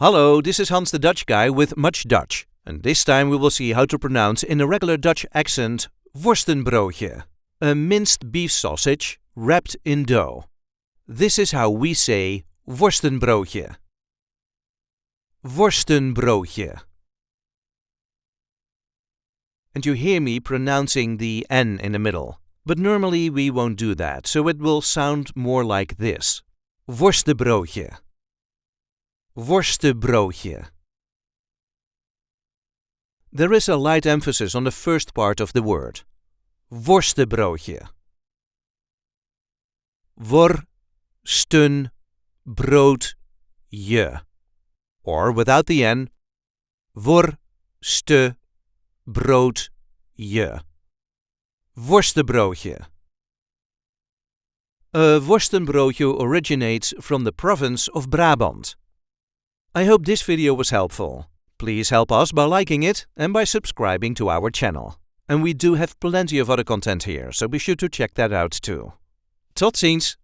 Hallo, this is Hans the Dutch guy with Much Dutch, and this time we will see how to pronounce in a regular Dutch accent Worstenbroodje, a minced beef sausage wrapped in dough. This is how we say Worstenbroodje. Worstenbroodje. And you hear me pronouncing the N in the middle, but normally we won't do that, so it will sound more like this. Worstenbroodje. Worstenbroodje. There is a light emphasis on the first part of the word. Worstenbroodje. Worstenbroodje. Or without the N, Worstenbroodje. Worstenbroodje. A Worstenbroodje originates from the province of Brabant. I hope this video was helpful. Please help us by liking it and by subscribing to our channel. And we do have plenty of other content here, so be sure to check that out too. Tot ziens!